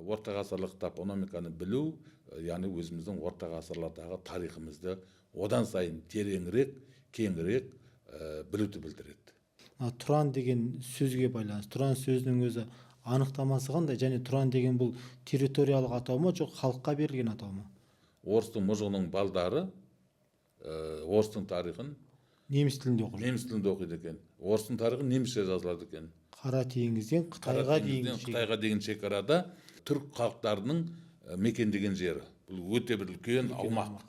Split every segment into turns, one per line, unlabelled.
орта ғасырлық топономиканы білу, яғни өзіміздің орта ғасырлардағы тарихымызды одан сайын тереңірек, кеңірек білуді білдіреді.
Тұран деген сөзге байланысты. Тұран сөзінің өзі анықтамасы қандай? Және Тұран деген бұл территориялық атау ма, жоқ халыққа берілген атау ма?
Орыстың мұжығының балдары орыстың тарихын
неміс тілінде
оқиды екен. Орыстың тарихы немісше жазылады екен.
Қара теңізден
Қытайға дейін шекарада түрік халықтарының мекендеген жері. Бұл өте бір үлкен аумақ.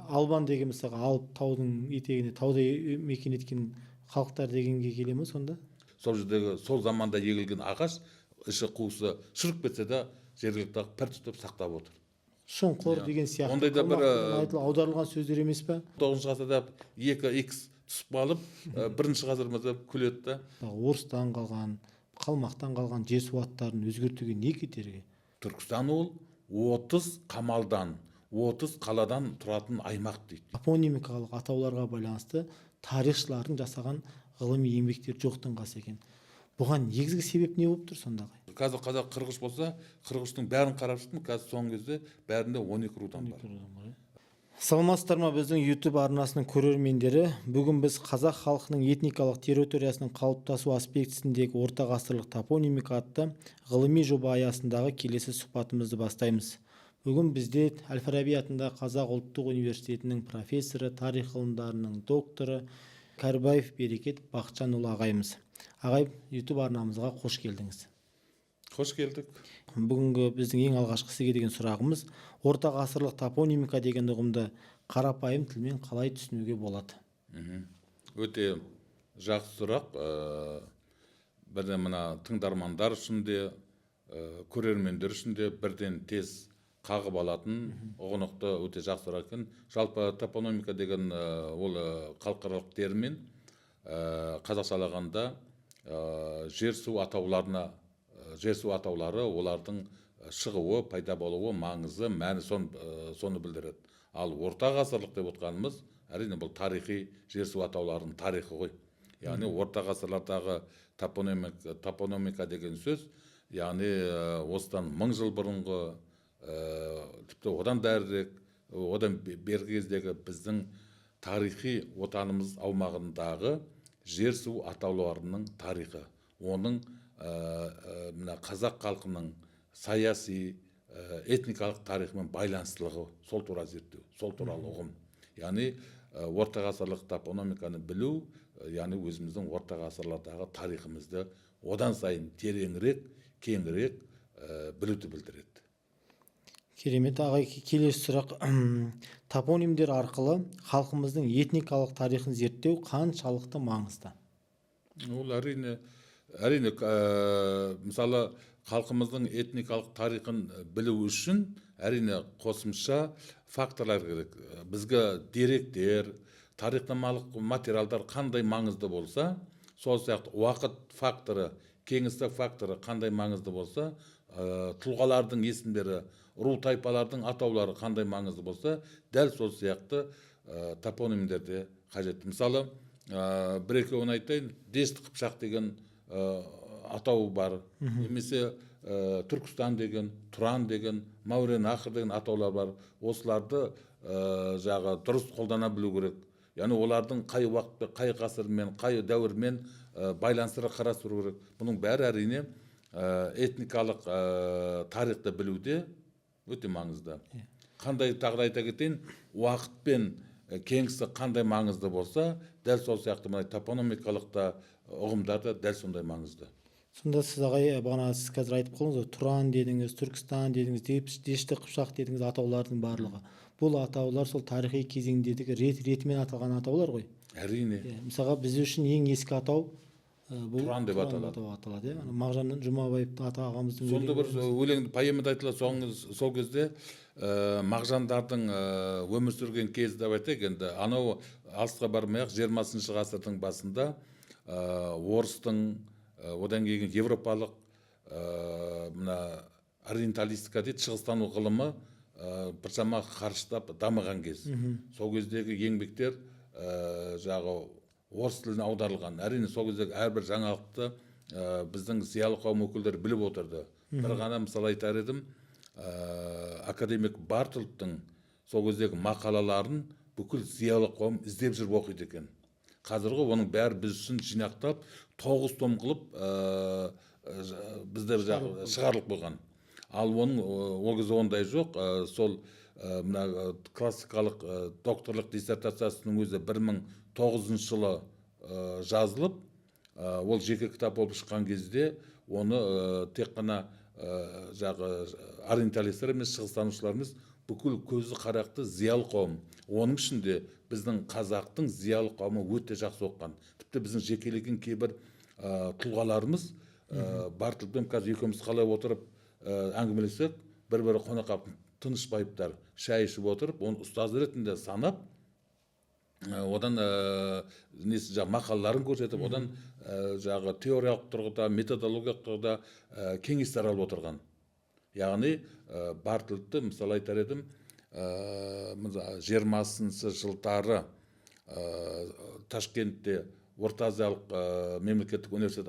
Албан деген мысалы Алып таудың етегінде тауда мекен еткен халықтар дегенге келе ме сонда?
Сол жердегі сол заманда егілген ағаш іші қуысы шіріп кетсе де жергілікті пір тұтып сақтап отыр.
Шұңқыр деген сияқты.
Ондай да бір
аударылған сөздер емес пе?
9 ғасырда 2x түсіп қалып, 1-ші ғасырымызда күледі да.
Орыстан қалған, қалмақтан қалған жесуаттарын өзгертуге не кедергі?
Түркістан ол 30 қамалдан, 30 қаладан тұратын аймақ дейді.
Топонимикалық атауларға байланысты тарихшылардың жасаған ғылыми еңбектер жоқтың қасы екен. Бұған негізгі себеп не болып тұр сондағы?
Қазір қазақ қырғыз болса, қырғыздың бәрін қарап шықтым, қазір соңғы кезде бәрінде 12 рудан бар.
Саламатсыздар ма біздің YouTube арнасының көрермендері? Бүгін біз қазақ халқының этникалық территориясының қалыптасу аспектісіндегі орта ғасырлық топонимика атты ғылыми жоба аясындағы келесі сұхбатымызды бастаймыз. Бүгін бізде Әл-Фараби атындағы Қазақ ұлттық университетінің профессоры, тарих ғылымдарының докторы Кәрібаев Берекет Бақытжанұлы ағайымыз. Ағай, YouTube арнамызға қош келдіңіз.
Қош келдік.
Бүгінгі біздің ең алғашқы сізге деген сұрағымыз, орта ғасырлық топонимика деген ұғымды қарапайым тілмен қалай түсінуге болады?
Өте жақсы сұрақ. Бірден мына тыңдармандар үшін де, көрермендер үшін де бірден тез қағып алатын ұғынықты өте жақсы сұрақ екен. Жалпы топонимика деген ол халықаралық термин. Қазақшалағанда жер су атаулары, олардың шығуы, пайда болуы, маңызы, мәні соны білдіреді. Ал орта ғасырлық деп отқанымыз, әрине бұл тарихи жер су атауларының тарихы ғой. Яғни орта ғасырлардағы топонимика деген сөз, яғни осыдан 1000 жыл бұрынғы, тіпті одан дәрірек, одан бергі кездегі біздің тарихи отанымыз аумағындағы жер су атауларының тарихы. Оның қазақ халқының саяси, этникалық тарихымен байланыстылығы, сол туралы зерттеу, сол туралы ұғым. Яғни орта ғасырлық топонимиканы білу, яғни өзіміздің орта ғасырлардағы тарихымызды одан сайын тереңірек, кеңірек білуді білдіреді.
Керемет. Ағай, келесі сұрақ. Топонимдер арқылы халқымыздың этникалық тарихын зерттеу қаншалықты маңызды?
Ол әрине, мысалы халқымыздың этникалық тарихын білу үшін әрине қосымша факторлар керек. Бізге деректер, тарихнамалық материалдар қандай маңызды болса, сол сияқты уақыт факторы, кеңістік факторы қандай маңызды болса, тұлғалардың есімдері, ру тайпалардың атаулары қандай маңызды болса, дәл сол сияқты топонимдерде қажет. Мысалы, бір-екеуін айтайын, Дешті Қыпшақ деген атау бар, немесе Түркістан деген, Тұран деген, Мауреннахр деген атаулар бар. Осыларды дұрыс қолдана білу керек. Яғни олардың қай уақытпен, қай ғасырмен, қай дәуірмен байланыстыра қарастыру керек. Бұның бәрі әрине этникалық тарихты білуде өте маңызды. Қандай тағыр айта кетейін, уақыт пен кеңістік қандай маңызды болса, дәл сол сияқты топонимикалық та ұғымдар да дәл сондай маңызды.
Сонда сіз ағай, бағана сіз қазір айтып қалдыңыз, Тұран дедіңіз, Түркістан дедіңіз, Дешті Қыпшақ дедіңіз, атаулардың барлығы. Бұл атаулар сол тарихи кезеңдегі ретімен аталған атаулар ғой.
Әрине.
Мысалға біз үшін ең ескі атау
Тұран деп аталады.
Мағжан Жұмабаев ағамыздың
сонда бір өлең поэмада айтылады, сол кезде мағжандардың өмір сүрген кезі деп айтайық. Енді анау алысқа бармай-ақ 20-шы ғасырдың басында орыстың, одан кейін европалық ориенталистика дейді, шығыстану ғылымы біршама қарыштап дамыған кез. Сол кездегі еңбектер орыс тіліне аударылған. Әрине сол кездегі әрбір жаңалықты біздің зиялы қауым өкілдері біліп отырды. бір ғана мысалы айтар едім, академик Бартолттың сол кездегі мақалаларын бүкіл зиялы қауым іздеп жүріп оқиды екен. Қазіргі оның бәрі біз үшін жинақтап 9 том қылып біздер шығарылып қойған. Ал оның ол кезде ондай жоқ. Сол мына классикалық докторлық диссертациясының өзі 1909 жылы жазылып, ол жеке кітап болып шыққан кезде оны тек қана ориенталистер емес, шығыстанушылар емес, бүкіл көзі қарақты зиялы қауым, оның ішінде біздің қазақтың зиялы қауымы өте жақсы оқыған. Тіпті біздің жекелеген кейбір тұлғаларымыз Бартолтпен қазір екеуміз қалай отырып әңгімелесек, бір-бірі қонаққа тынышпайыптар, шай ішіп отырып, оны ұстаз ретінде санап, одан мақалаларын көрсетіп, одан теориялық тұрғыда, методологиялық тұрғыда кеңестер алып отырған. Яғни Бартолтты мысалы айтар едім, 20-шы жылдары Ташкентте Орта Азиялық мемлекеттік университет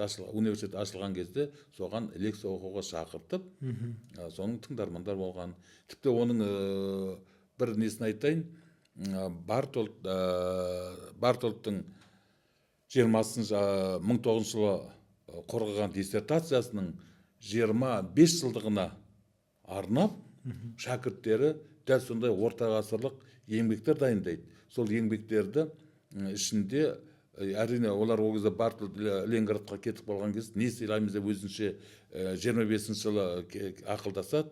ашылған кезде соған лекция оқуға шақыртып, соның тыңдармандар болған. Тіпті оның бір несін айтайын, Бартолттың 1900 жылы қорғаған диссертациясының 25 жылдығына арнап, шәкірттері дәл сондай орта ғасырлық еңбектер дайындайды. Сол еңбектерді ішінде, әрине олар ол кезде Бартолт Ленинградқа кетіп қалған кезде не істейміз деп өзінше 25 жылы ақылдасады.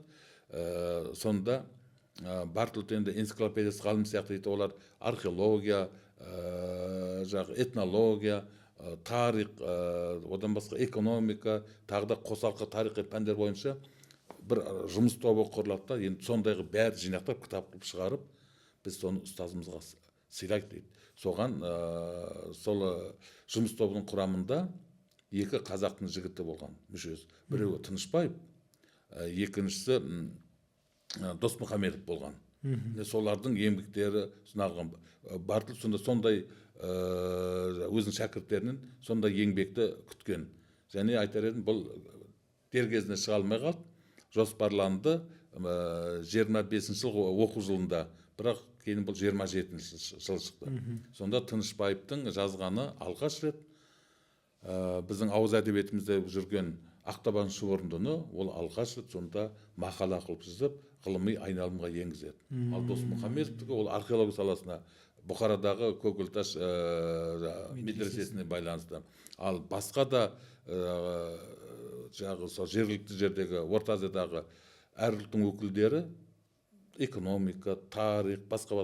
Сонда Бартолт енді энциклопедиясы ғалым сияқты дейді, олар археология, этнология, тарих, одан басқа экономика, тағы да қосалқы тарихи пәндер бойынша бір жұмыс тобы құрылады да, енді сондайғы бәрі жинақтап кітап қылып шығарып, біз соны ұстазымызға сыйлайық дейді. Соған сол жұмыс тобының құрамында 2 қазақтың жігіті болған мүшесі. Біреуі Тынышбаев, екіншісі Досмұхамедов болған. Солардың еңбектері сыналған. Бартолт сондай өзінің шәкірттерінен сондай еңбекті күткен. Және айтар едім, бұл дер кезінде шыға алмай қалды. Жоспарланды 25 жыл оқу жылында, бірақ кейін бұл 27 жыл шықты. Сонда Тынышбаевтың жазғаны алғаш рет біздің ауыз әдебиетімізде жүрген Ақтабан шұбырындыны ол алғаш рет сонда мақала қылып жазып, ғылыми айналымға енгізеді. Ал Досмұхамедовтікі ол археология саласына, Бұхарадағы Көкөлташ медресесіне байланысты. Ал басқа да жергілікті жердегі, Орта Азиядағы әр ұлттың өкілдері экономика, тарих, басқа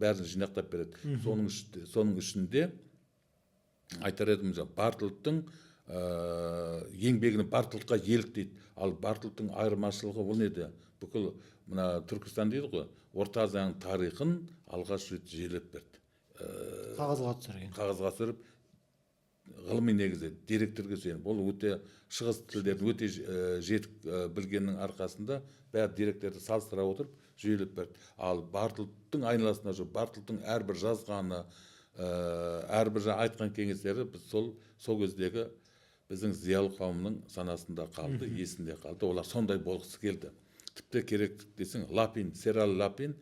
бәрін жинақтап береді. Соның ішінде айтар едім, Бартолттың еңбегіне Бартолтқа еліктейді. Ал Бартолттың айырмашылығы ол неде? Бүкіл мына Түркістан дейді ғой, Орта Азияның тарихын алғаш рет жүйелеп берді. Қағазға түсіріп, ғылыми негізде деректерге сүйеніп, ол өте шығыс тілдерін өте жетік білгеннің арқасында бәрі деректерді салыстыра отырып жүйелеп берді. Ал Бартолттың айналасында жүр, Бартолттың әрбір жазғаны, әрбір айтқан кеңестері біз сол кездегі біздің зиялы қауымның санасында қалды, есінде қалды. Олар сондай болғысы келді. Тіпті керек десең, Серал Лапин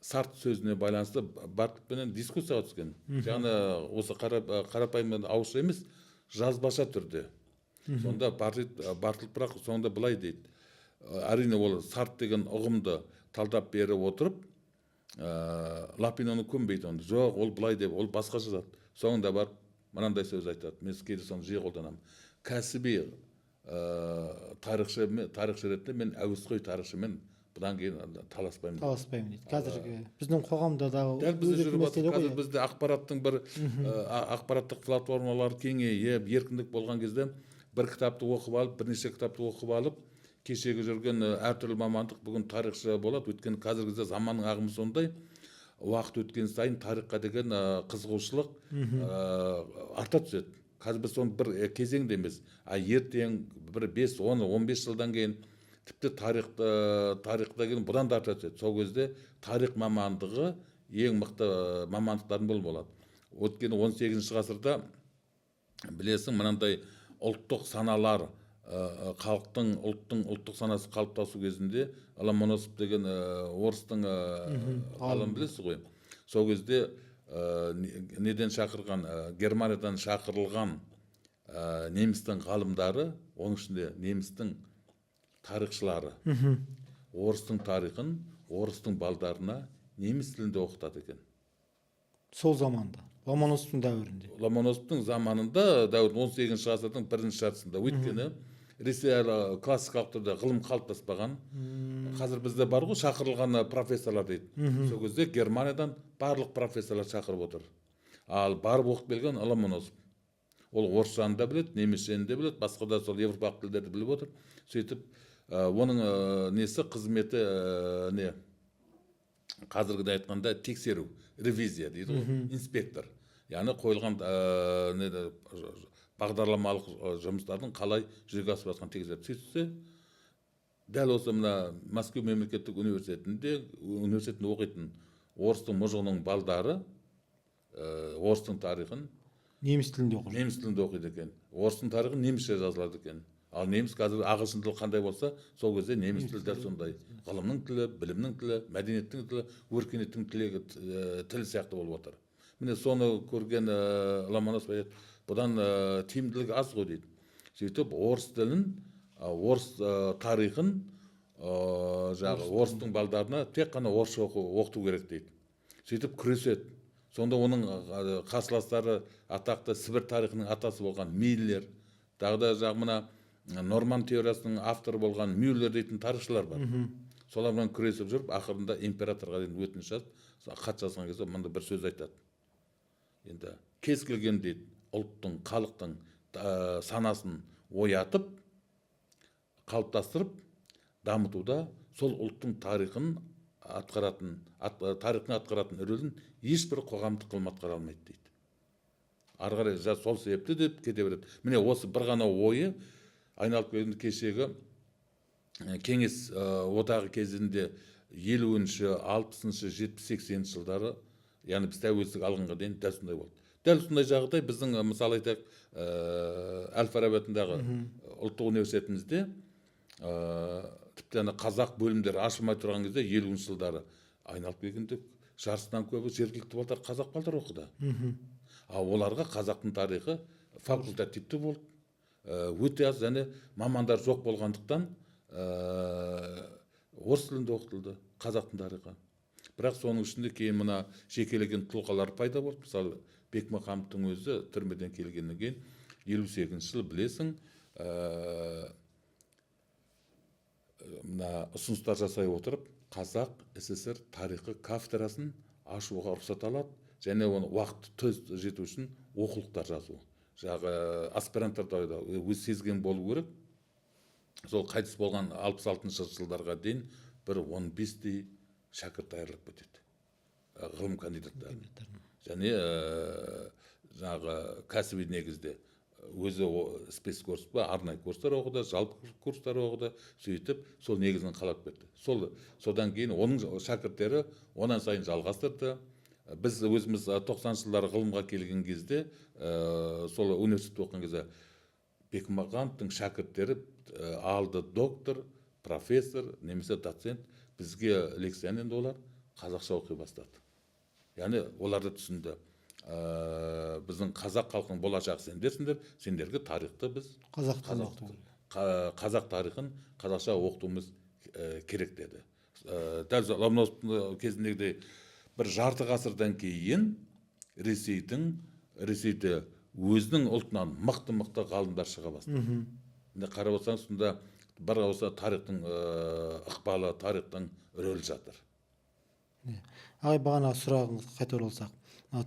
Сарт сөзіне байланысты Бартолтпенен дискуссияға түскен. Жаңа осы қарапайым ауызша емес, жазбаша түрде. Сонда Бартолт бірақ соңында былай дейді. Әрине ол Сарт деген ұғымды талдап беріп отырып, Лапин оны көнбейді. Жоқ, ол былай деп, ол басқа жазады. Соңында барып мынандай сөз айтады. Мен кейде соны жиі қолданамын. Кәсіби тарихшы ретінде мен әуесқой тарихшымен бұдан кейін таласпаймын
дейді. Қазіргі біздің қоғамда да
дәл бізде жүріп жатыр. Қазір бізде ақпараттың бір ақпараттық платформалар кеңейіп, еркіндік болған кезде бір кітапты оқып алып, бірнеше кітапты оқып алып, кешегі жүрген әртүрлі мамандық бүгін тарихшы болады. Өйткені қазіргі заманның ағымы сондай, уақыт өткен сайын тарихқа деген қызығушылық арта түседі. Қазір біз соны бір кезеңде емес, ертең бір 5, 10, 15 жылдан кейін тіпті тарихта кейін бұдан да арта түседі. Сол кезде тарих мамандығы ең мықты мамандықтардың бірі болады. Өйткені 18 ғасырда білесің, мынандай ұлттық саналар халықтың ұлттық санасы қалыптасу кезінде Ломоносов деген орыстың ғалым білесіз ғой. Сол кезде неден шақырған, Германиядан шақырылған немістің ғалымдары, оның ішінде немістің тарихшылары, орыстың тарихын орыстың балдарына неміс тілінде оқытады екен.
Сол заманда, Ломоносовтың дәуірінде.
Ломоносовтың заманында, 18 ғасырдың бірінші жартысында. Өйткені Ресей классикалық түрде ғылым қалыптаспаған. Қазір бізде бар ғой шақырылған профессорлар дейді. Сол кезде Германиядан барлық профессорлар шақырып отыр. Ал барып оқып келген Ломоносов. Ол орысшаны да біледі, немісшені де біледі, басқа да сол европалық тілдерді біліп отыр. Сөйтіп, оның несі қызметі не? Қазіргіде айтқанда тексеру, ревизия дейді ғой, инспектор. Яғни қойылған бағдарламалық жұмыстардың қалай жүзеге асып жатқанын тексеріп. Сөйтсе, дәл осы мына Мәскеу мемлекеттік университетінде оқитын орыстың мұжығының балдары орыстың тарихын
неміс тілінде
оқиды екен. Орыстың тарихы немісше жазылады екен. Ал неміс қазір ағылшын тілі қандай болса, сол кезде неміс тілі дәл сондай. Ғылымның тілі, білімнің тілі, мәдениеттің тілі, өркениеттің тілі сияқты болып отыр. Міне соны көрген Ломоносов айтады, бұдан тиімділігі аз ғой дейді. Сөйтіп орыс тілін, орыс тарихын орыстың балдарына тек қана орысша оқыту керек дейді. Сөйтіп күреседі. Сонда оның қарсыластары атақты Сібір тарихының атасы болған Миллер, тағы да мына Норман теориясының авторы болған Мюллер дейтін тарихшылар бар. Солармен күресіп жүріп, ақырында императорға дейін өтініш жазып, хат жазған кезде мында бір сөз айтады. Енді кез келген дейді, ұлттың, халықтың санасын оятып, қалыптастырып, дамытуда сол ұлттың тарихын атқаратын рөлін ешбір қоғамдық ғылым атқара алмайды дейді. Ары қарай сол себепті деп кете береді. Міне осы бір ғана ойы айналып келгенде кешегі кеңес одағы кезінде 50-ші, 60-шы, 70-80 жылдары, яғни біз тәуелсіздік алғанға дейін дәл сондай болды. Дәл сондай жағдай біздің мысалы айтайық Әл-Фараби атындағы ұлттық университетімізде тіпті қазақ бөлімдері ашылмай тұрған кезде 50-ші жылдары айналып келгенде жарыстан көбі жергілікті балдар қазақ балдар оқыды. Ал оларға қазақтың тарихы факультативті болды. Өте аз және мамандар жоқ болғандықтан орыс тілінде оқытылды қазақтың тарихы. Бірақ соның ішінде кейін мына жекелеген тұлғалар пайда болды. Мысалы Бекмахановтың өзі түрмеден келгеннен кейін 58 жыл білесің, мына ұсыныстар жасай отырып Қазақ СССР тарихы кафедрасын ашуға рұқсат алады, және оны уақыт тез жету үшін оқулықтар жазу. Аспиранттар да өз сезген болу керек. Сол қайтыс болған 66-шы жылдарға дейін бір 15-дей шәкірт даярлап кетеді. Ғылым кандидаттары. Және кәсіби негізде өзі спецкурс па, арнайы курстар оқыды, жалпы курстар оқыды, сөйтіп сол негізін қалап кетті. Содан кейін оның шәкірттері онан сайын жалғастырды. Біз өзіміз 90-шы жылдары ғылымға келген кезде, сол университетте оқыған кезде Бекмахановтың шәкірттері алды доктор, профессор, немесе доцент, бізге лекцияны енді олар қазақша оқи бастады. Яғни оларды түсінді. Біздің қазақ халқының болашағы сендерсіңдер, сендерге тарихты біз қазақ тарихын қазақша оқытуымыз керек деді. Дәл Ломоносовтың кезіндегідей бір жарты ғасырдан кейін Ресейде өзінің ұлтынан мықты ғалымдар шыға бастады. Қарап отырсаңыз, сонда бір осы тарихтың ықпалы, тарихтың рөлі жатыр.
Ағай, бағана сұрағыңызға қайта оралсақ,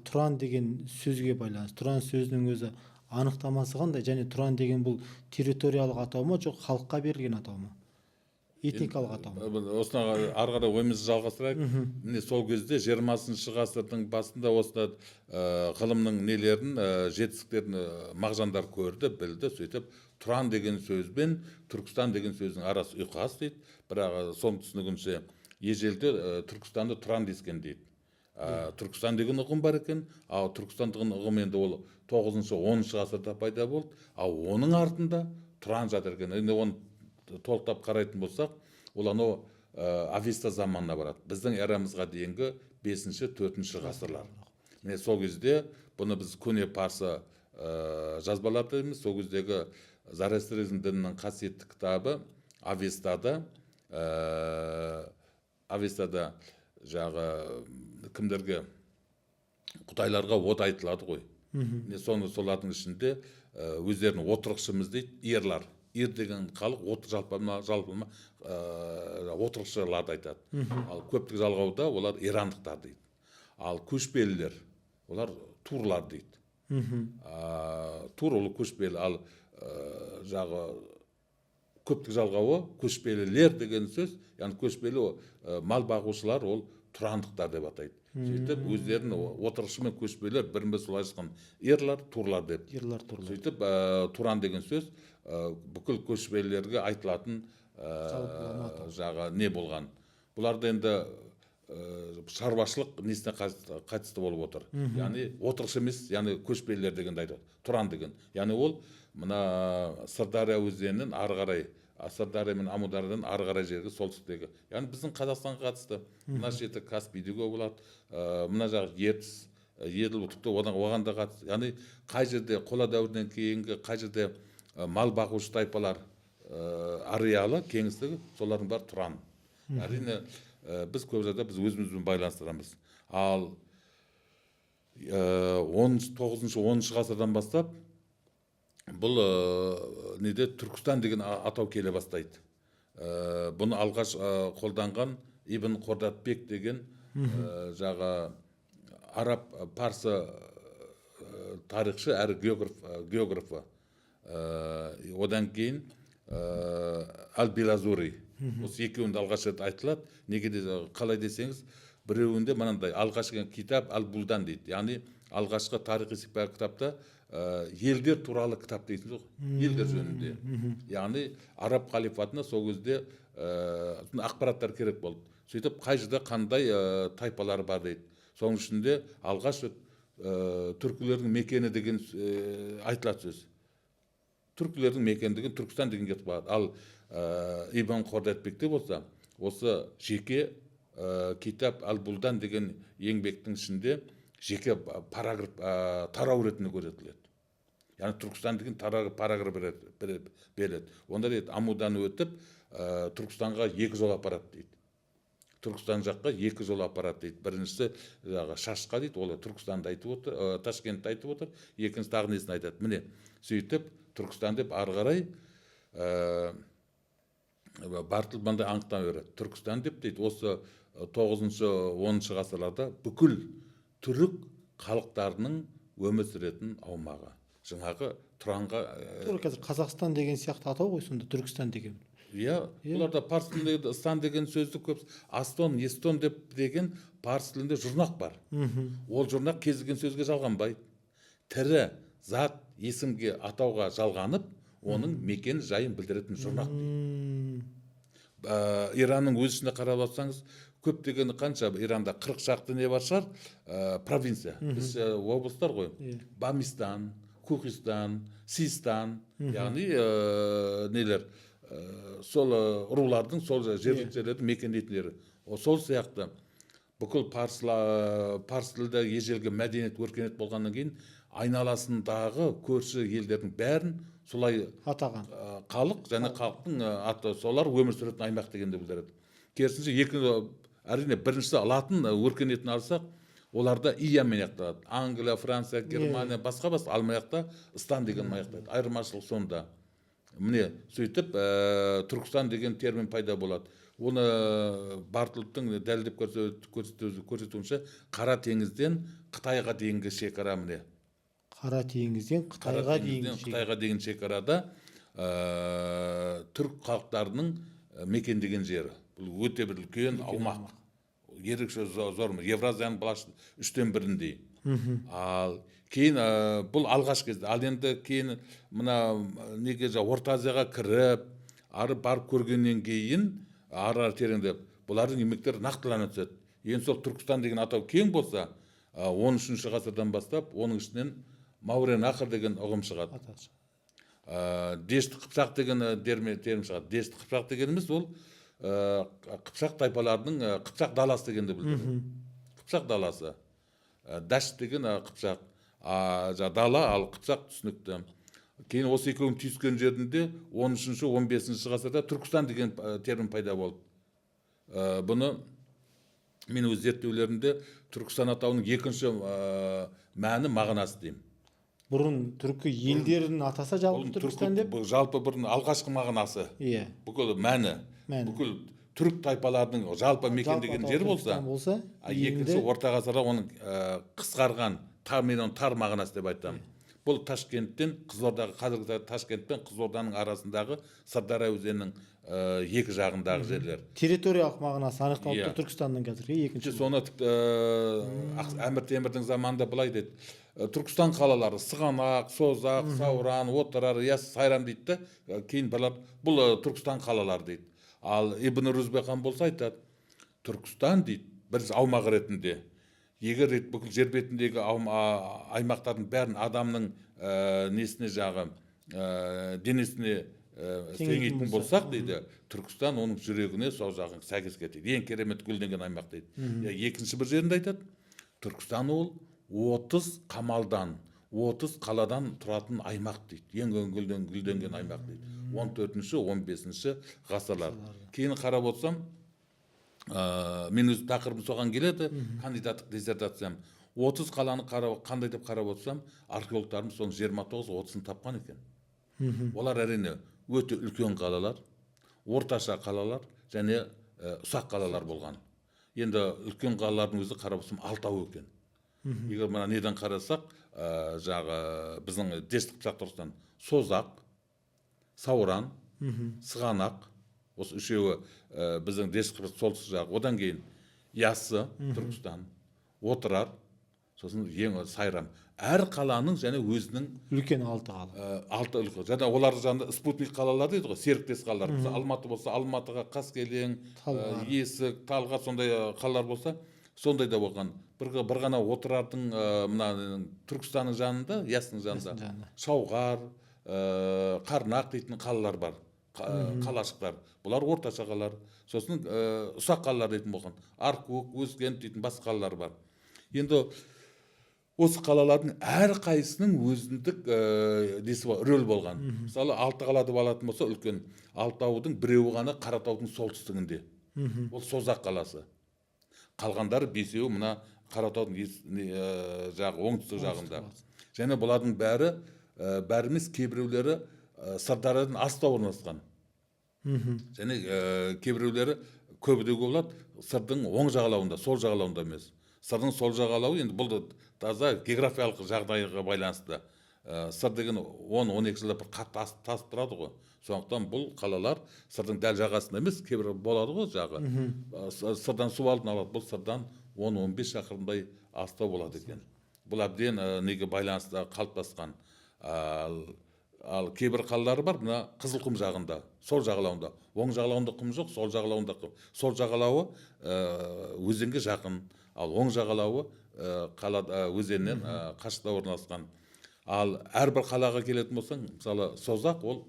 Тұран деген сөзге байланысты, Тұран сөзінің өзі анықтамасы қандай, және Тұран деген бұл территориялық атау ма, жоқ халыққа берілген атау ма? Этникалық атау ма?
Осыны ары қарай ойымызды жалғастырайық. Міне сол кезде 20-шы ғасырдың басында осы ғылымның нелерін, жетістіктерін мағжандар көрді, білді. Сөйтіп Тұран деген сөзбен Түркістан деген сөздің арасы ұйқас дейді. Бірақ соның түсінігінше ежелде Түркістанды Тұран дескен дейді. Түркістан деген ұғым бар екен, ал Түркістан деген ұғым енді ол 9-10 ғасырда пайда болды, ал оның артында тұран жатыр екен. Енді оны толықтап қарайтын болсақ, ол анау Авеста заманына барады. Біздің эрамызға дейінгі 5-4 ғасырлар. Міне сол кезде бұны біз көне парсы жазбалар дейміз. Сол кездегі Зороастризм дінінің қасиетті кітабы Авестада жағы кімдерге, құдайларға от айтылады ғой. Соны солардың ішінде өздерінің отырықшымыз дейді, ерлар. Ер деген халық жалпылама отырықшыларды айтады. Ал көптік жалғауда олар ирандықтар дейді. Ал көшпелілер, олар турлар дейді. Тур ол көшпелі, ал жағы көптік жалғауы көшпелілер деген сөз, яғни көшпелі мал бағушылар ол тұрандықтар деп атайды. Сөйтіп өздерін отырықшы мен көшпелілер бірін-бірі солай жатқан ерлар, турлар деп. Сөйтіп туран деген сөз бүкіл көшпелілерге айтылатын жағы не болған. Бұларды енді шаруашылық несіне қатысты болып отыр. Яғни отырықшы емес, яғни көшпелілер дегенді айтады. Туран деген. Яғни ол мына Сырдария өзенінің ары қарай, Сырдария мен Амудариядан ары қарай жерге солтүстіктегі. Яғни біздің Қазақстанға қатысты. Мына шеті Каспийде болады. Мына жағы Ертіс, Еділ, тіпті оған да қатысты. Яғни қай жерде қола дәуірінен кейінгі қай жерде мал бағушы тайпалар ареалы, кеңістігі, солардың бәрі тұран. Әрине біз көп жерде біз өзімізбен байланыстырамыз. Ал 9-10 ғасырдан бастап бұл неде Түркістан деген атау келе бастайды. Бұны алғаш қолданған Ибн Қордатбек деген жағы араб парсы тарихшы әрі географы. Одан кейін Ал-Белазури. Осы екеуінде алғаш рет айтылады. Неге де қалай десеңіз, біреуінде мынандай алғашқы китап Ал-Булдан дейді. Яғни алғашқы тарихи сипат кітапта елдер туралы кітап дейсіз ғой. Елдер жөнінде. Яғни араб халифатына сол кезде ақпараттар керек болды. Сөйтіп қай жерде қандай тайпалары бар дейді. Соның ішінде алғаш түркілердің мекені деген айтылады сөз. Түркілердің мекендігін Түркістан деген кетіп қалады. Ал Ибн Қордатбекте болса, осы жеке китап Ал-Булдан деген еңбектің ішінде жеке параграф тарау ретінде көрсетіледі. Яғни Түркістан деген параграф береді. Онда дейді, Амудан өтіп Түркістанға 2 жол апарады дейді. Түркістан жаққа 2 жол апарады дейді. Біріншісі Шашқа дейді, ол Түркістанды айтып отыр, Ташкентті айтып отыр, екіншісі тағы несін айтады. Міне, сөйтіп Түркістан деп ары қарай Бартыл мындай анықтама береді. Түркістан деп дейді, осы 9-10 ғасырларда бүкіл түрік халықтарының өмір сүретін аумағы. Жаңағы Тұранға
қазір Қазақстан деген сияқты атау ғой сонда Түркістан деген.
Иә, оларда парсы тілінде стан деген сөзді көп, Астон, Естон деген парсы тілінде жұрнақ бар. Ол жұрнақ кез келген сөзге жалғанбайды. Тірі зат есімге атауға жалғанып, оның мекен жайын білдіретін жұрнақ дейді. Иранның өз ішіне қарап алсаңыз, көптеген қанша Иранда 40 шақты не бар шығар, провинция. Біз облыстар ғой. Бамистан, Кухистан, Систан, яғни нелер, сол рулардың, сол жерлерді мекендейтіндері. Сол сияқты бүкіл парсы тілді ежелгі мәдениет, өркениет болғаннан кейін айналасындағы көрші елдердің бәрін солай
атаған
халық және халықтың аты солар өмір сүретін аймақ дегенді білдіреді. Керісінше әрине біріншісі латын өркениетін алсақ, оларда иямен аяқталады. Англия, Франция, Германия, басқа алмаяқта стан деген аяқталады. Айырмашылық сонда. Міне, сөйтіп Түркістан деген термин пайда болады. Оны Бартыловтың дәлдеп көрсетуінше Қара теңізден Қытайға дейінгі шекара міне.
Қара теңізден
Қытайға дейін шекарада түрк халықтарының мекендеген жері. Бұл өте бір үлкен аумақ. Ерекше зор. Евразияның 1/3-дей. Ал кейін бұл алғаш кезде. Ал енді кейін мына неге Орта Азияға кіріп, ары барып көргеннен кейін ары тереңдеп бұлардың еңбектері нақтылана түседі. Енді сол Түркістан деген атау кең болса, 13 ғасырдан бастап оның ішінен Мауреннахр деген ұғым шығады. Дешті қыпшақ деген терім шығады. Дешті қыпшақ дегеніміз ол қыпшақ тайпаларының қыпшақ даласы дегенді білдіреді. Қыпшақ даласы. Дәшт деген қыпшақ, дала, ал қыпшақ түсінікті. Кейін осы екеуінің түйіскен жерінде 13-15 ғасырда Түркістан деген термин пайда болды. Бұны мен өз зерттеулерімде Түркістан атауының екінші мәні мағынасы деймін.
Бұрын түркі елдерінің атаса жалпы Түркістан деп?
Жалпы бұрын алғашқы мағынасы.
Иә.
Бүкіл мәні. Бүкіл түрік тайпаларының жалпы мекендеген жер болса, екінші орта ғасырда оның қысқарған тар мағынасы деп айтамын. Бұл Ташкенттен, Қызылордаға, қазіргі Ташкент пен Қызылорданың арасындағы Сырдария өзенінің екі жағындағы жерлер.
Территориялық мағынасы анықталып тұр Түркістанның қазіргі екінші.
Соны Әмір Темірдің заманында былай деді. Түркістан қалалары Сығанақ, Созақ, Сауран, Отырар, Сайрам дейді. Кейін бұл Түркістан қалалары дейді. Ал Ибн Рузбехан болса айтады, Түркістан дейді, бір аумақ ретінде. Егер бүкіл жер бетіндегі аймақтардың бәрін адамның несіне жағы, денесіне теңейтін болсақ дейді, Түркістан оның жүрегіне сол жағын сәйкес кетеді. Ең керемет гүлденген аймақ дейді. Екінші бір жерінде айтады, Түркістан ол 30 қамалдан, 30 қаладан тұратын аймақ дейді. Ең гүлденген аймақ дейді. 14-15 ғасырлар. Кейін қарап отырсам, мен өз тақырыбым соған келеді, кандидаттық диссертациям. 30 қаланы қандай деп қарап отырсам, археологтарымыз соның 29-30-ын тапқан екен. Олар әрине өте үлкен қалалар, орташа қалалар және ұсақ қалалар болған. Енді үлкен қалалардың өзі қарап отырсам 6 екен. Егер мына неден қарасақ, біздің Дешті қыпшақ Түркістан, Созақ, Сауран, Сығанақ, осы үшеуі біздің Дешті қыпшақ солтүстік жағы. Одан кейін Яссы, Түркістан, Отырар, сосын Сайрам. Әр қаланың және өзінің
үлкен 6 қала.
6 үлкен. Және олардың жанында спутник қалалар дейді ғой, серіктес қалалар. Алматы болса, Алматыға, Қаскелең, Есік, Талғар, сондай қалалар болса, сондай да болған. Бір ғана Отырардың мына Түркістанның жанында, Яссының жанында Шауғар, Қарнақ дейтін қалалар бар. Қалашықтар. Бұлар орташа қалалар. Сосын ұсақ қалалар дейтін болған. Аркук, Өзгент дейтін басқа қалалар бар. Енді осы қалалардың әр қайсының өзіндік рөл болған. Мысалы 6 қала деп алатын болса, үлкен 6-аудың біреуі ғана Қаратаудың солтүстігінде. Ол Созақ қаласы. Қалғандары 5-еуі мына Қаратаудың оңтүстік жағында. Және бұлардың бәріміз кейбіреулері Сырдариядан аста орналасқан. Және кейбіреулері көбідегі болады Сырдың оң жағалауында, сол жағалауында емес. Сырдың сол жағалауы енді бұл таза географиялық жағдайға байланысты. Сыр деген 10-12 жылда бір қатты тасып тұрады ғой. Сондықтан бұл қалалар Сырдың дәл жағасында емес, кейбір болады ғой жағы. Сырдан су алдын алады. Бұл Сырдан 10-15 шақырымдай аста болады екен. Бұл әбден неге байланысты қалыптасқан. Ал кейбір қалалары бар, мына Қызылқұм жағында, сол жағалауында. Оң жағалауында құм жоқ, сол жағалауында құм. Сол жағалауы өзенге жақын, ал оң жағалауы өзеннен қашықта орналасқан. Ал әрбір қалаға келетін болсаң, мысалы Созақ ол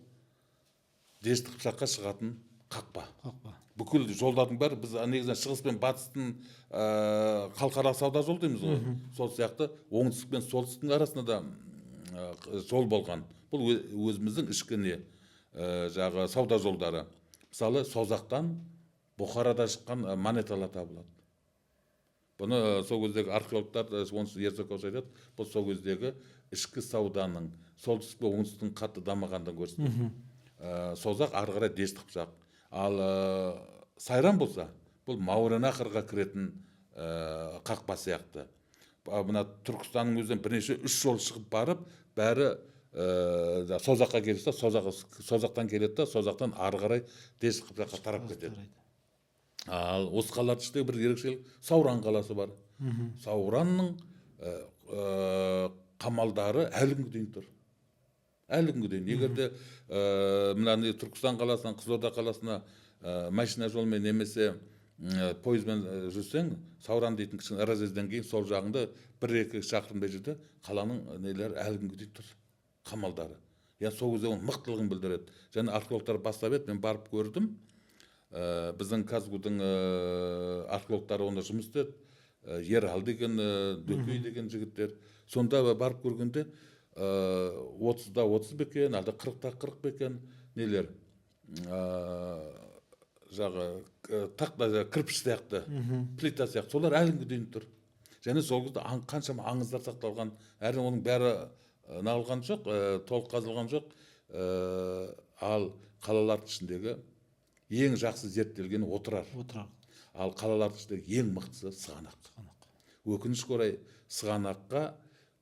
Дешті қыпшаққа шығатын қақпа. Бүкіл жолдардың бәрі, біз негізінен шығыс пен батыстың халықаралық сауда жолы дейміз ғой. Сол сияқты оңтүстік пен солтүстіктің арасында да жол болған. Бұл өзіміздің ішкі сауда жолдары. Мысалы Созақтан Бұхарада шыққан монеталар табылады. Бұны сол кездегі археологтар онсыз Ерзаков айтады, бұл сол кездегі ішкі сауданың солтүстік пен оңтүстіктің қатты дамығандығын көрсетеді. Созақ ары қарай Дешті қыпшақ. Ал Сайрам болса, бұл Мауреннахрға кіретін қақпа сияқты. Мына Түркістанның өзінен бірнеше 3 жол шығып барып, бәрі Созаққа келсе, Созақтан келеді, Созақтан ары қарай Дешті қыпшаққа тарап кетеді. Ал осы қалалардың ішінде бір ерекшелік Сауран қаласы бар. Сауранның қамалдары әлі күнге дейін тұр. Әлі күнге дейін. Егер де мына Түркістан қаласынан Қызылорда қаласына машина жолмен немесе пойызбен жүрсең, Сауран дейтін кішкене разъезден кейін сол жағында 1-2 шақырымдай жерде қаланың нелері әлі күнге дейін тұр. Қамалдары. сол кезде оның мықтылығын білдіреді. Және археологтар бастап еді, мен барып көрдім. Біздің Казгудың археологтары онда жұмыс істеді. Ерал деген, Дөкей деген жігіттер. Сонда барып көргенде 30-да 30 бекен, алда 40-та 40 бекен, нелер, жағы тақта кірпіш сияқты, плита сияқты, солар әлі күнге дейін тұр. Және сол кезде қаншама аңыздар сақталған, әрине оның бәрі нағылған жоқ, толық қазылған жоқ. Ал қалалардың ішіндегі ең жақсы зерттелгені Отырар. Ал қалалардың ішіндегі ең мықтысы Сығанақ. Өкінішке орай Сығанаққа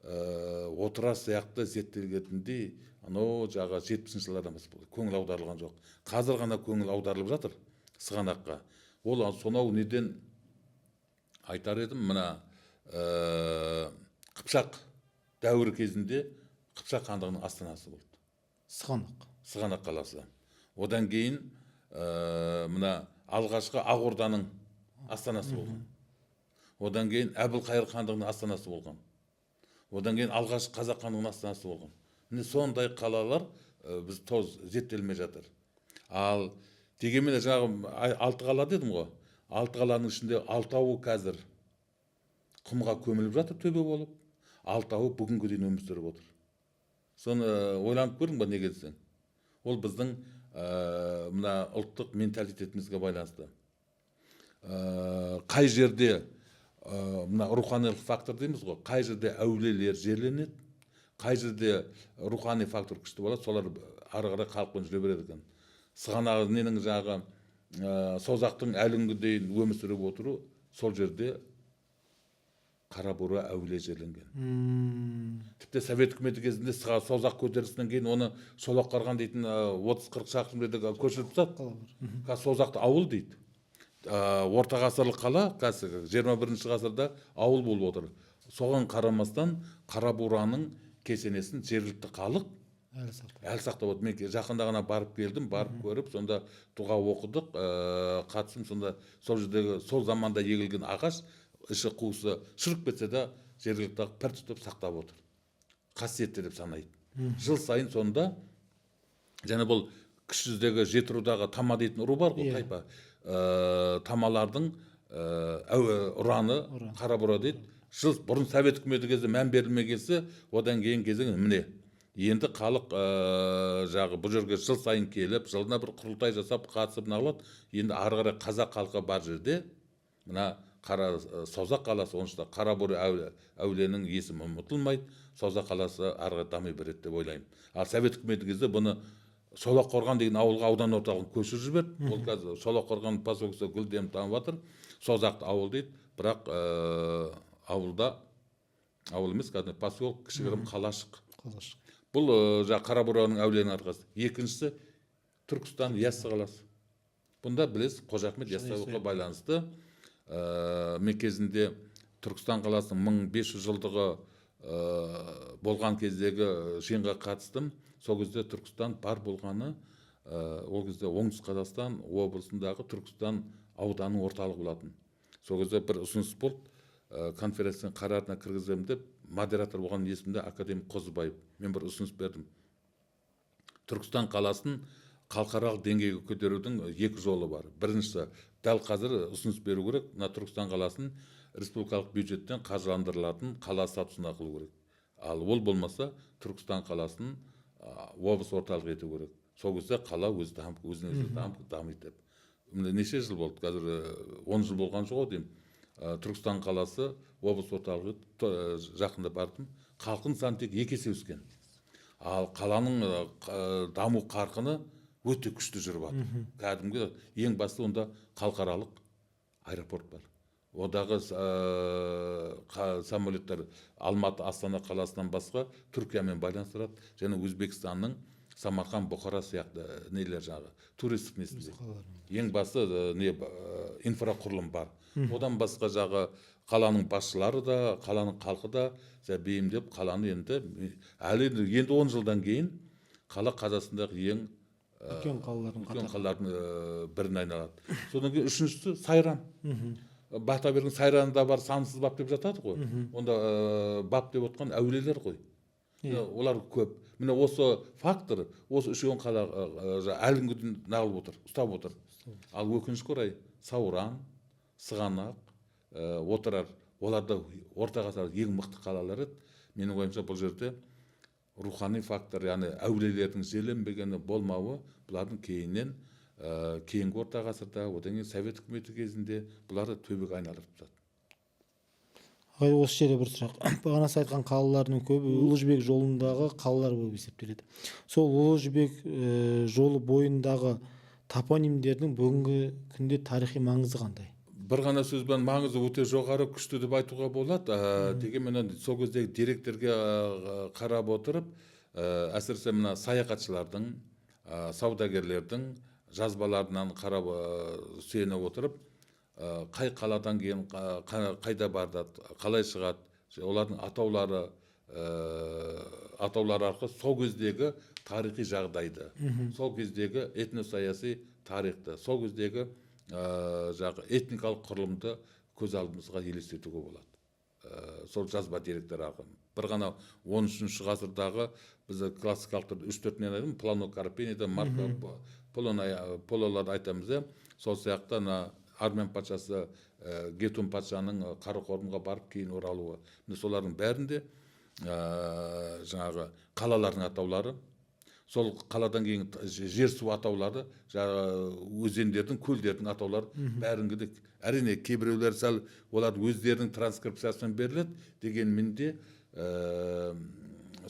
Отырар сияқты зерттелгеніндей анау жағы 70-ші жылдардан бастап көңіл аударылған жоқ. Қазір ғана көңіл аударылып жатыр Сығанаққа. Ол сонау неден айтар едім, мына Қыпшақ дәуірі кезінде Қыпшақ хандығының астанасы болды. Сығанақ қаласы. Одан кейін мына алғашқы Ақ Орданың астанасы болған. Одан кейін Әбілқайыр хандығының астанасы болған. Одан кейін алғашқы Қазақ хандығының астанасы болған. Міне сондай қалалар біз тоз зерттелмей жатыр. Ал дегенмен жаңағы 6 қала дедім ғой. 6 қаланың ішінде 6-ауы қазір құмға көміліп жатыр, төбе болып. 6-ауы бүгінгі дейін өмір сүріп отыр. Соны ойланып көрдің ба, неге десең? Ол біздің мына ұлттық менталитетімізге байланысты. Қай жерде мына руханилық фактор дейміз ғой, қай жерде әулиелер жерленеді, қай жерде рухани фактор күшті болады, солар ары қарай халықпен жүре береді екен. Сығанақ ненің жағы Созақтың әлі күнге дейін өмір сүріп отыру, сол жерде Қарабура әулие жерленген. Тіпті Совет үкіметі кезінде Созақ көтерілісінен кейін оны Шолаққарған дейтін 30-40 шақырым жерде көшіріп тастады. Созақты ауыл дейді. Орта ғасырлық қала, 21-ші ғасырда ауыл болып отыр. Соған қарамастан Қарабураның кесенесін жергілікті халық әлі сақтап отыр. Мен жақында ғана барып келдім, барып көріп, сонда дұға оқыдық, қатысым, сонда сол жердегі сол заманда егілген ағаш іші қуысы шырып кетсе де жергілікті пір тұтып сақтап отыр. Қасиетті деп санайды. Жыл сайын сонда, және бұл кіші жүздегі Жетірудағы Тама дейтін ұру бар ғой, тайпа. Тамалардың ұраны Қарабура дейді. Жыл бұрын Совет үкіметі кезде мән берілмей келсе, одан кейін кезең міне. Енді халық жағы бұл жерге жыл сайын келіп, жылына бір құрылтай жасап, қатысып нағылады. Енді ары қарай қазақ халқы бар жерде, мына Созақ қаласы, оншыда Қарабура әулиенің есімі ұмытылмайды, Созақ қаласы ары қарай дами береді деп ойлаймын. Ал Совет үкіметі кезде бұны Шолаққорған деген ауылға аудан орталығын көшіріп жіберді. Ол қазір Шолаққорған поселкесі гүлденіп дамып жатыр. Созақты ауыл дейді, бірақ ауылда ауыл емес, кәдімгі поселок, кішігірім қалашық. Бұл Қарабураның әулиенің арқасы. Екіншісі Түркістан Яссы қаласы. Бұнда білесіз, Қожа Ахмет Яссауиға байланысты. Мен кезінде Түркістан қаласының 1500 жылдығы болған кездегі жиынға қатыстым. Сол кезде Түркістан бар болғаны, ол кезде оңтүстік Қазақстан облысындағы Түркістан ауданының орталығы болатын. Сол кезде бір ұсыныс болды, конференцияның қарарына кіргіземін деп, модератор болған есімде академик Қозыбаев. Мен бір ұсыныс бердім. Түркістан қаласын халықаралық деңгейге көтерудің 2 жолы бар. Біріншісі, дәл қазір ұсыныс беру керек, мына Түркістан қаласын республикалық бюджеттен қаржыландырылатын қала статусына қылу керек. Ал ол болмаса, Түркістан қаласын облыс орталық ету керек. Сол кезде қала өзін-өзі дамиды деп. Неше жыл болды? Қазір 10 жыл болған жоқ деймін. Түркістан қаласы облыс орталығы жақында бардым. Халқын саны тек 2 есе өскен. Ал қаланың даму қарқыны өте күшті жүріп жатыр. Кәдімгі ең басты онда халықаралық аэропорт бар. Одағы самолеттер Алматы, Астана қаласынан басқа Түркиямен байланыстырады, және Өзбекстанның Самарқан, Бұхара сияқты нелер жағы, туристік несінде. Ең басты инфрақұрылым бар. Одан басқа жағы қаланың басшылары да, қаланың халқы да бейімдеп қаланы енді 10 жылдан кейін қала қазасындағы ең
үлкен
қалалардың біріне айналады. Содан кейін үшіншісі Сайрам. Бақтабердің Сайраны да бар, сансыз бап деп жатады ғой. Онда бап деп отқан әулиелер ғой. Олар көп. Міне осы фактор, осы үшеуін әлі күнге дейін нағылып отыр, ұстап отыр. Ал өкінішке орай Сауран, Сығанақ, Отырар, оларда орта ғасырдағы ең мықты қалалар еді. Менің ойымша бұл жерде рухани фактор, яғни әулиелердің жерленбегені болмауы, бұлардың кейінгі орта ғасырда, одан кейін совет үкіметі кезінде бұларды төбеге айналдырып тастады.
Ағай, осы жерде бір сұрақ. Бағана сіз айтқан қалалардың көбі Ұлы Жібек жолындағы қалалар болып есептеледі. Сол Ұлы Жібек жолы бойындағы топонимдердің бүгінгі күнде тарихи маңызы қандай?
Бір ғана сөзбен маңызы өте жоғары, күшті деп айтуға болады. Дегенмен сол кездегі деректерге қарап отырып, әсіресе мына саяхатшылардың, саудагерлердің жазбаларынан қарап сүйене отырып, қай қаладан кейін қайда барды, қалай шығады, олардың атаулары арқылы сол кездегі тарихи жағдайды, сол кездегі этносаяси тарихты, сол кездегі этникалық құрылымды көз алдымызға елестетуге болады. Сол жазба деректер арқылы. Бір ғана 13-ші ғасырдағы біз классикалық түрде 3-4-нен айтамын, Плано Карпениді, Марко Пололарды айтамыз. Сол сияқты Армен патшасы Гетун патшаның Қарақорымға барып кейін оралуы. Солардың бәрінде жаңағы қалалардың атаулары, сол қаладан кейін жер су атаулары, өзендердің, көлдердің атаулары бәріңгіде. Әрине, кейбіреулер сәл олар өздерінің транскрипциясымен беріледі, дегенмен де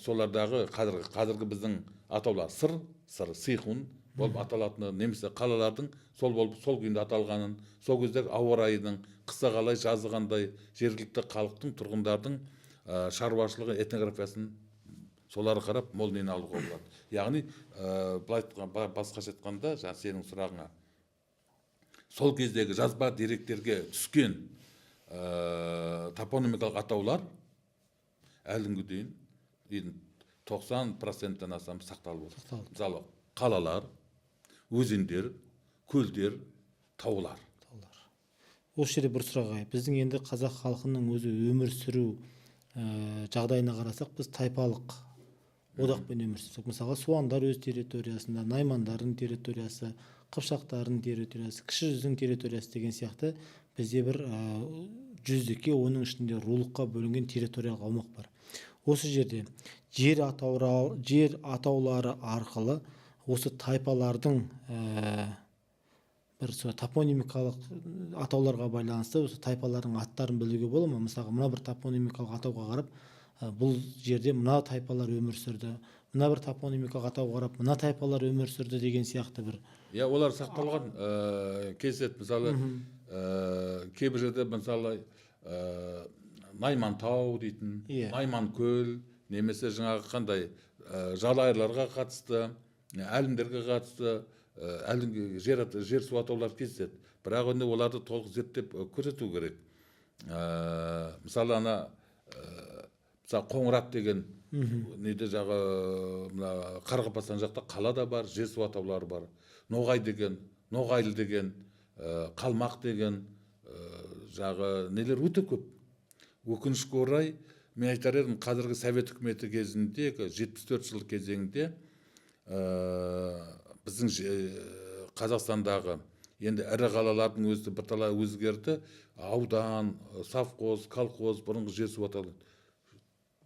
солардағы қазіргі біздің атаулар сыр, Сейхун болып аталатыны, немесе қалалардың сол күйінде аталғанын, сол кездегі ауа райының, қыста қалай, жазы қандай, жергілікті халықтың, тұрғындардың шаруашылығы, этнографиясын соларға қарап мол нені алуға болады. Яғни, басқаша айтқанда, сенің сұрағыңа, сол кездегі жазба деректерге түскен топонимикалық атаулар әлі күнге дейін 90%-тен астам сақталып отыр. Мысалы, қалалар, өзендер, көлдер, таулар.
Осы жерде бір сұрақ. Біздің енді қазақ халқының өзі өмір сүру жағдайына қарасақ, біз тайпалық одақпен өмір сүрсек, мысалы суандар өз территориясында, наймандардың территориясы, қыпшақтардың территориясы, кіші жүздің территориясы деген сияқты бізде бір жүздікке, оның ішінде рулыққа бөлінген территориялық аумақ бар. Осы жерде жер атаулары арқылы осы тайпалардың бір топонимикалық атауларға байланысты осы тайпалардың аттарын білуге болады ма? Мысалы, мына бір топонимикалық атауға қарап, бұл жерде мына тайпалар өмір сүрді, мына бір топонимикалық атауға қарап, мына тайпалар өмір сүрді деген сияқты бір.
Олар сақталған кезет, мысалы, кейбір жерде, мысалы, Наймантау дейтін, Найманкөл, немесе жаңағы қандай жалайырларға қатысты, әлімдерге қатысты, жер су атаулар кездеседі. Бірақ енді оларды толық зерттеп көрсету керек. Мысалы, Қоңырат деген неде жағы Қарақалпақстан жақта қала да бар, жер су атаулары бар. Ноғай деген, Ноғайлы деген, Қалмақ деген жағы нелер өте көп. Өкінішке орай, мен айтар едім, қазіргі совет үкіметі кезінде, 74 жыл кезеңде біздің Қазақстандағы енді ірі қалалардың өзі бірталай өзгерді. Аудан, совхоз, колхоз, бұрынғы жер су атаулары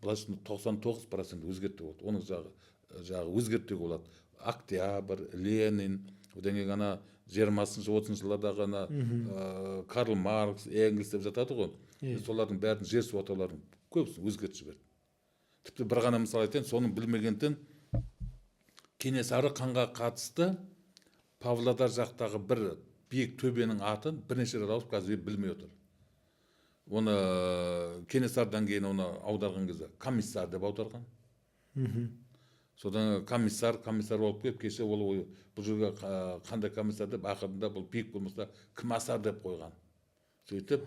99% өзгерді болады. Оның жағы өзгерді болады. Октябрь, Ленин, одан кейін ғана 20-30 жылдардағы Карл Маркс, Энгельс деп жатады ғой. Солардың бәрін жер су атауларын көбісін өзгертіп жіберді. Тіпті бір ғана мысал айтайын, соның білмегенден Кенесары ханға қатысты Павлодар жақтағы бір биік төбенің атын бірнеше рет ауысып, қазір білмей отыр. Оны Кенесарыдан кейін оны аударған кезде комиссар деп аударған. Содан комиссар болып келіп, кеше ол бұл жерге қандай комиссар деп, ақырында бұл биік болмаса кімасар деп қойған. Сөйтіп,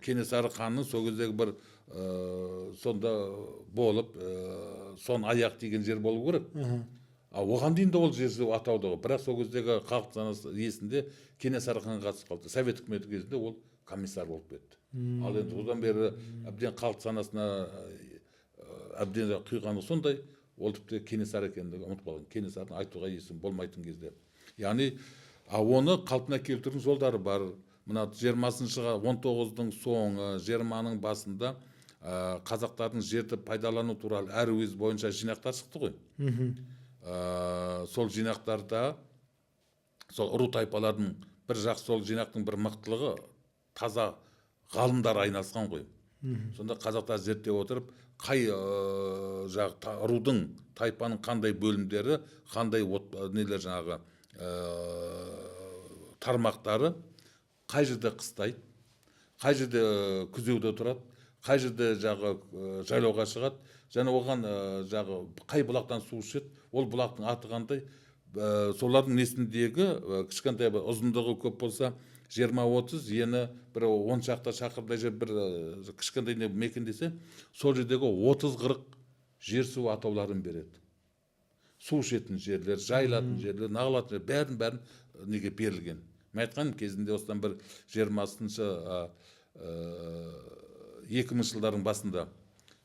Кенесары ханның сол кездегі бір сонда болып, сон аяқ деген жер болу керек. Оған дейін де ол жер атауды, бірақ сол кездегі халық санасы есінде Кенесары ханға қатысып қалды. Совет үкіметі кезінде ол комиссар болып кетті. Ал енді одан бері әбден халық санасына әбден құйғаны сондай, ол тіпті Кенесары екендігі ұмытып қалған. Кенесарыны айтуға есім болмайтын кезде. Яғни оны қалпына келтірудің жолдары бар. Мына 20-шы 19-дың соңы, 20-ның басында қазақтардың жерді пайдалану туралы әр уез бойынша жинақтар шықты ғой. Сол жинақтарда сол ұру тайпалардың бір жақ, сол жинақтың бір мықтылығы таза ғалымдар айналысқан ғой. Сонда қазақтар зерттеп отырып, қай рудың, тайпаның қандай бөлімдері, қандай нелер жаңағы тармақтары қай жерде қыстайды, қай жерде күзеуде тұрады, қай жерде жайлауға шығады, және оған қай бұлақтан су ішеді, ол бұлақтың аты қандай, солардың несіндегі кішкентай ұзындығы көп болса 20-30, ені бір 10 шақты шақырдай жер бір кішкентай мекендесе, сол жердегі 30-40 жер су атауларын береді. Су ішетін жерлер, жайылатын жерлер, нағылатын жерлер, бәрін неге берілген. Мен айтқан кезінде осыдан бір 20-шы 2000 жылдардың басында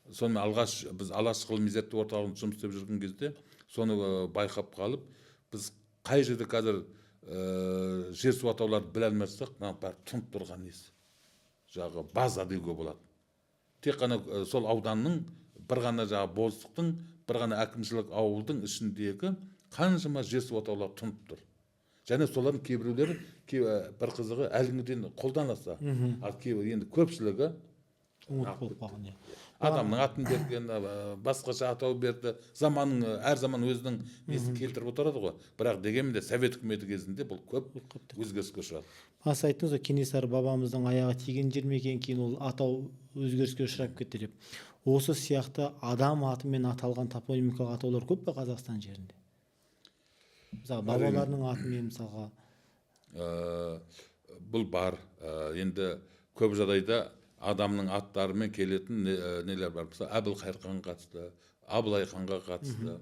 сонымен алғаш біз Алаш ғылыми зерттеу орталығында жұмыс істеп жүрген кезде соны байқап қалып, біз қай жерде қазір жер су атауларды біле алмасақ, бәрі тұнып тұрған несі. База деуге болады. Тек қана сол ауданның бір ғана болыстықтың, бір ғана әкімшілік ауылдың ішіндегі қаншама жер су атаулары тұнып тұр. Және солардың кейбіреулері бір қызығы әлгіден қолданылса, ал енді көпшілігі адамның атын берген, басқаша атау берді. Әр заман өзінің несін келтіріп отырады ғой. Бірақ дегенмен де Совет үкіметі кезінде бұл көп өзгеріске ұшырады.
Ас айттыңыз, Кенесары бабамыздың аяғы тиген жер ме екен, кейін ол атау өзгеріске ұшырап кетті деп. Осы сияқты адам атымен аталған топонимикалық атаулар көп пе Қазақстан жерінде? Мысалы, бабаларының атымен мысалға.
Бұл бар. Енді көп жағдайда адамның аттарымен келетін нелер бар. Мысалы, Әбілқайыр ханға қатысты, Абылай ханға қатысты,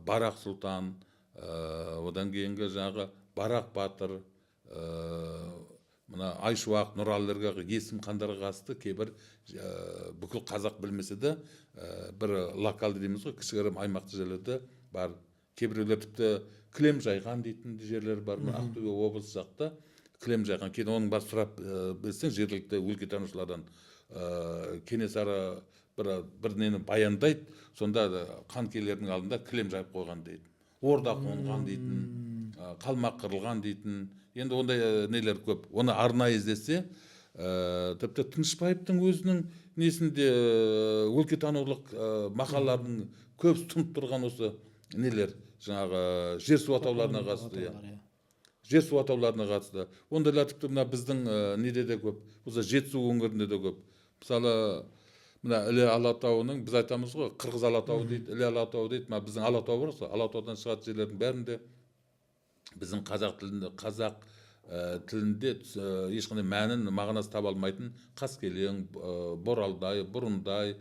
Барақ сұлтан, одан кейінгі Барақ батыр, мына Айшуақ, Нұралыларға, есім хандарға қатысты кейбір бүкіл қазақ білмесе де бір локалды дейміз ғой, кішігірім аймақты жерлерде бар. Кейбіреулер тіпті кілем жайған дейтін жерлер бар. Ақтөбе облысы жақта кілем жайған. Кейін оның бар сұрап білсең, жергілікті өлкетанушылардан Кенесары бір нені баяндайды, сонда хан келердің алдында кілем жайып қойған дейді. Орда қонған дейтін, қалмақ қырылған дейтін. Енді ондай нелер көп. Оны арнайы іздесе, тіпті Тынышпаевтың өзінің несінде өлкетанулық мақалалардың көп тұнып тұрған осы нелер, жер су атауларына қатысты. Жер су атауларына қатысты. Ондайлар тіпті біздің неде де көп. Осы Жетісу өңірінде де көп. Мысалы, мына Іле Алатауының, біз айтамыз ғой, Қырғыз Алатауы дейді, Іле Алатауы дейді. Біздің Алатау бар, Алатаудан шығатын жерлердің бәрінде біздің қазақ тілінде ешқандай мәнін, мағынасы таба алмайтын Қаскелең, Боралдай, Бұрындай,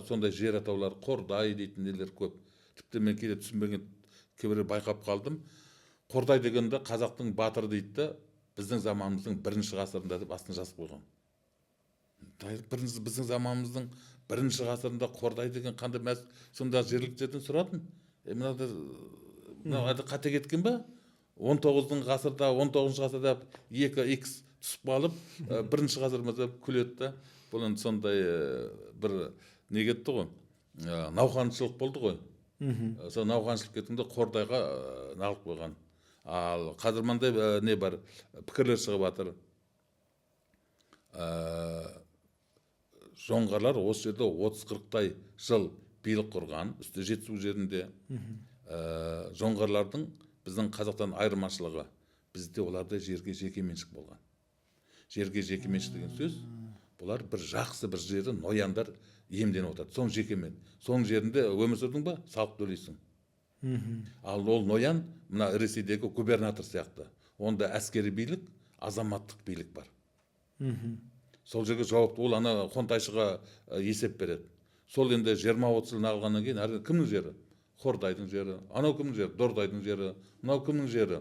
сондай жер атаулар, Қордай дейтін нелер көп. Тіпті мен кейде түсінбеген кейбір байқап қалдым. Қордай дегенде қазақтың батыры дейді, біздің заманымыздың 1-ші ғасырында деп астына жазып қойған. Біздің заманымыздың 1-ші ғасырында Қордай деген қандай мәз, сонда жергіліктерден сұрадым. Мынау қате кеткен ба? 19-шы ғасырда 2x түсіп қалып, 1-ші ғасырда күледі. Бұл енді сондай бір не кетті ғой, науқаншылық болды ғой. Сол науқаншылық кеткенде Қордайға нағылып қойған. Ал қазір мындай не бар, пікірлер шығып жатыр. Жоңғарлар осы жерде 30-40 жыл билік құрған, үсті Жетісу жерінде. Жоңғарлардың біздің қазақтан айырмашылығы, бізде оларда жерге жеке меншік болған. Жерге жеке меншік деген сөз, бұлар бір жақсы бір жері нояндар иемденіп отырады. Соның жекемен. Соның жерінде өмір сүрдің ба, салық төлейсің. Ал ол ноян, мына Ресейдегі губернатор сияқты. Онда әскери билік, азаматтық билік бар. Сол жерге жауапты, ол ана қонтайшыға есеп береді. Сол енді 20-30 жыл алғаннан кейін, кімнің жері? Қордайдың жері, анау кімнің жері? Дордайдың жері, мынау кімнің жері?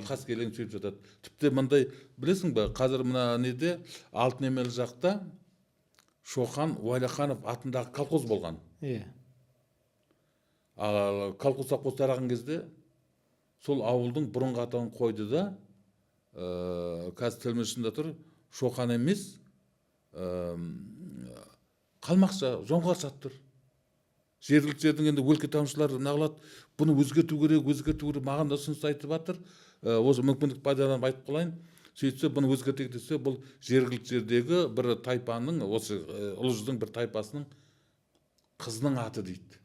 Қаскелең сөйтіп жатады. Тіпті мындай, білесің бе, қазір мына неде, Алтынемел жақта Шоқан Уайлаханов атындағы колхоз болған. Ал колхоз совхоз тараған кезде сол ауылдың бұрынғы атауын қойды да, қазір тілмішінде тұр, Шоқан емес, Қалмақша, жоңғарша аты тұр. Жергілікті жердің енді өлкетанушылар нағылады, бұны өзгерту керек, маған да ұсыныс айтып жатыр. Осы мүмкіндік пайдаланып айтып қалайын. Сөйтсе, бұны өзгертейік десе, бұл жергілікті жердегі бір тайпаның, осы ұлы жүздің бір тайпасының қызының аты дейді.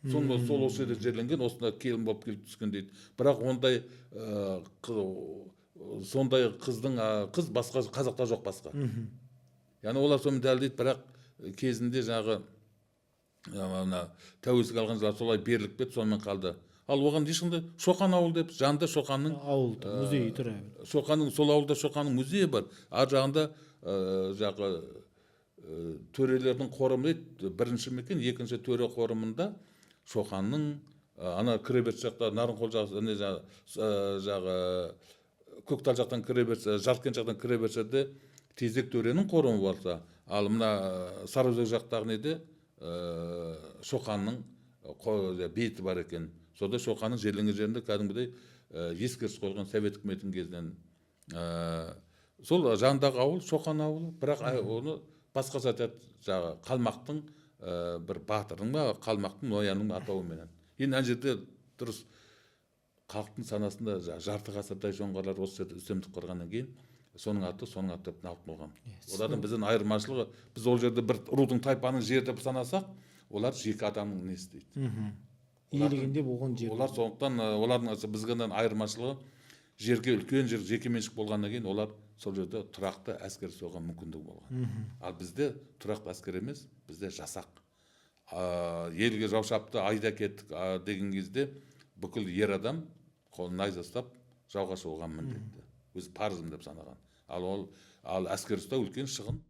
Сол осы жерде жерленген, осында келін болып келіп түскен дейді. Бірақ сондай қыз басқа қазақта жоқ басқа. Яғни олар соны дәлелдейді, бірақ кезінде жаңағы тәуелсіздік алған жылдар солай беріліп кетті, сонымен қалды. Ал оған ешқандай Шоқан ауыл деп, жанында Шоқанның
музейі тұр.
Шоқанның, сол ауылда Шоқанның музейі бар. Ар жағында төрелердің қорымы дейді, бірінші мекен, екінші төре қорымында Шоқанның ана кіреберіс жақта, Нарынқол жағы Көктал жақтан кіреберіс, Жаркент жақтан кіреберісте Тезек төренің қорымы болса, ал мына Сарыөзек жақтағы неде Шоқанның бейіті бар екен. Сода Шоқанның жерленген жерінде кәдімгідей ескерткіш қойылған совет үкіметінің кезінен. Сол жанындағы ауыл Шоқан ауылы, бірақ оны басқаша айтады, жаңағы Қалмақтың бір батырың ба, Қалмақтың ноянның атауыменен. Енді ана жерде дұрыс халықтың санасында жарты ғасырдай жоңғарлар осы жерде үстемдік құрғаннан кейін соның аты деп алып қойған. Олардың бізден айырмашылығы, біз ол жерде бір рудың тайпаның жері деп санасақ, олар жеке адамның несі дейді.
Иелігінде болған жер.
Олар сондықтан олардың бізгенен айырмашылығы, жерге үлкен жер жеке меншік болғаннан кейін олар сол жерде тұрақты әскер соғуға мүмкіндігі болған. Ал бізде тұрақты әскер емес, бізде жасақ. Елге жау шапты, айда кеттік деген кезде бүкіл ер адам қолын найза ұстап жауға шығуға міндетті. Өз парызым деп санаған. Ал әскер ұстау үлкен шығын.